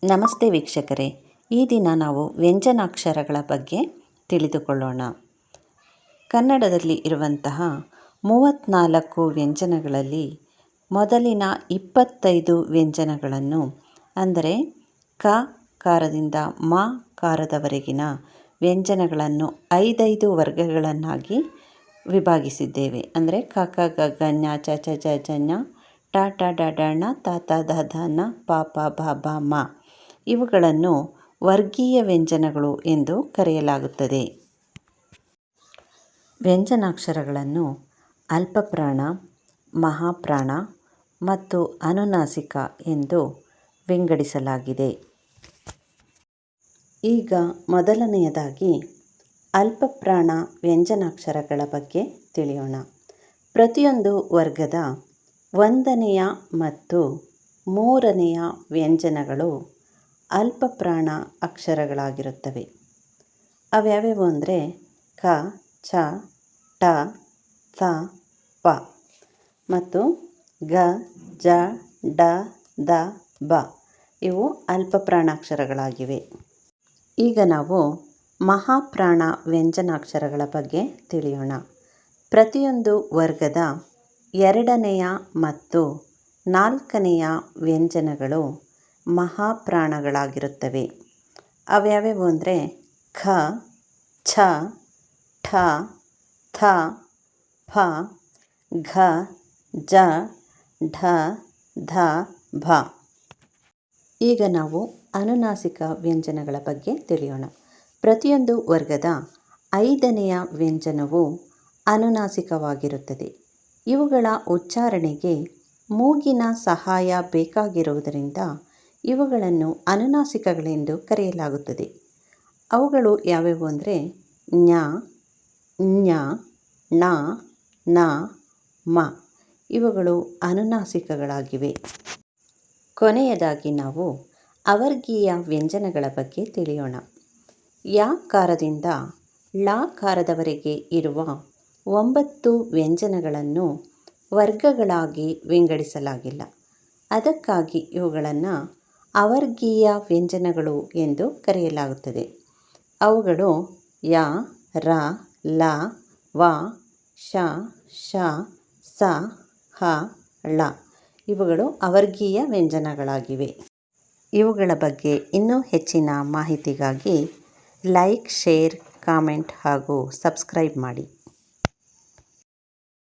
ನಮಸ್ತೆ ವೀಕ್ಷಕರೇ, ಈ ದಿನ ನಾವು ವ್ಯಂಜನಾಕ್ಷರಗಳ ಬಗ್ಗೆ ತಿಳಿದುಕೊಳ್ಳೋಣ. ಕನ್ನಡದಲ್ಲಿ ಇರುವಂತಹ 34 ವ್ಯಂಜನಗಳಲ್ಲಿ ಮೊದಲಿನ 25 ವ್ಯಂಜನಗಳನ್ನು, ಅಂದರೆ ಕ ಕಾರದಿಂದ ಮ ಕಾರದವರೆಗಿನ ವ್ಯಂಜನಗಳನ್ನು 5 ವರ್ಗಗಳನ್ನಾಗಿ ವಿಭಾಗಿಸಿದ್ದೇವೆ. ಅಂದರೆ ಕ ಕ ಗ ಗ ಞ ಚ ಛ ಜ ಝ ಞ ಟ ಟ ಡ ಢ ಣ ತ ತ ಧ ಧ ನ ಪ ಪ ಭ ಭ ಮ. ಇವುಗಳನ್ನು ವರ್ಗೀಯ ವ್ಯಂಜನಗಳು ಎಂದು ಕರೆಯಲಾಗುತ್ತದೆ. ವ್ಯಂಜನಾಕ್ಷರಗಳನ್ನು ಅಲ್ಪಪ್ರಾಣ, ಮಹಾಪ್ರಾಣ ಮತ್ತು ಅನುನಾಸಿಕ ಎಂದು ವಿಂಗಡಿಸಲಾಗಿದೆ. ಈಗ ಮೊದಲನೆಯದಾಗಿ ಅಲ್ಪಪ್ರಾಣ ವ್ಯಂಜನಾಕ್ಷರಗಳ ಬಗ್ಗೆ ತಿಳಿಯೋಣ. ಪ್ರತಿಯೊಂದು ವರ್ಗದ 1ನೆಯ ಮತ್ತು 3ನೆಯ ವ್ಯಂಜನಗಳು ಅಲ್ಪಪ್ರಾಣ ಅಕ್ಷರಗಳಾಗಿರುತ್ತವೆ. ಅವ್ಯಾವ್ಯಾವು ಅಂದರೆ ಕ, ಚ, ಟ, ಥ, ಪ ಮತ್ತು ಗ, ಜ, ಡ, ದ, ಬ. ಇವು ಅಲ್ಪಪ್ರಾಣಾಕ್ಷರಗಳಾಗಿವೆ. ಈಗ ನಾವು ಮಹಾಪ್ರಾಣ ವ್ಯಂಜನಾಕ್ಷರಗಳ ಬಗ್ಗೆ ತಿಳಿಯೋಣ. ಪ್ರತಿಯೊಂದು ವರ್ಗದ 2ನೆಯ ಮತ್ತು 4ನೆಯ ವ್ಯಂಜನಗಳು ಮಹಾಪ್ರಾಣಗಳಾಗಿರುತ್ತವೆ. ಅವ್ಯಾವ್ಯಾವು ಅಂದರೆ ಖ, ಛ, ಠ, ಥ, ಫ, ಘ, ಜ, ಢ, ಧ, ಭ. ಈಗ ನಾವು ಅನುನಾಸಿಕ ವ್ಯಂಜನಗಳ ಬಗ್ಗೆ ತಿಳಿಯೋಣ. ಪ್ರತಿಯೊಂದು ವರ್ಗದ 5ನೆಯ ವ್ಯಂಜನವು ಅನುನಾಸಿಕವಾಗಿರುತ್ತದೆ. ಇವುಗಳ ಉಚ್ಚಾರಣೆಗೆ ಮೂಗಿನ ಸಹಾಯ ಬೇಕಾಗಿರುವುದರಿಂದ ಇವುಗಳನ್ನು ಅನುನಾಸಿಕಗಳೆಂದು ಕರೆಯಲಾಗುತ್ತದೆ. ಅವುಗಳು ಯಾವ್ಯಾವು ಅಂದರೆ ಞ, ಞ, ಣ, ನ, ಮ. ಇವುಗಳು ಅನುನಾಸಿಕಗಳಾಗಿವೆ. ಕೊನೆಯದಾಗಿ ನಾವು ಅವರ್ಗೀಯ ವ್ಯಂಜನಗಳ ಬಗ್ಗೆ ತಿಳಿಯೋಣ. ಯ ಕಾರದಿಂದ ಳ ಕಾರದವರೆಗೆ ಇರುವ 9 ವ್ಯಂಜನಗಳನ್ನು ವರ್ಗಗಳಾಗಿ ವಿಂಗಡಿಸಲಾಗಿಲ್ಲ. ಅದಕ್ಕಾಗಿ ಇವುಗಳನ್ನು ಅವರ್ಗೀಯ ವ್ಯಂಜನಗಳು ಎಂದು ಕರೆಯಲಾಗುತ್ತದೆ. ಅವುಗಳು ಯ, ರ, ಲ, ವ, ಶ, ಶ, ಸ, ಹ, ಳ. ಇವುಗಳು ಅವರ್ಗೀಯ ವ್ಯಂಜನಗಳಾಗಿವೆ. ಇವುಗಳ ಬಗ್ಗೆ ಇನ್ನೂ ಹೆಚ್ಚಿನ ಮಾಹಿತಿಗಾಗಿ ಲೈಕ್, ಶೇರ್, ಕಾಮೆಂಟ್ ಹಾಗೂ ಸಬ್ಸ್ಕ್ರೈಬ್ ಮಾಡಿ.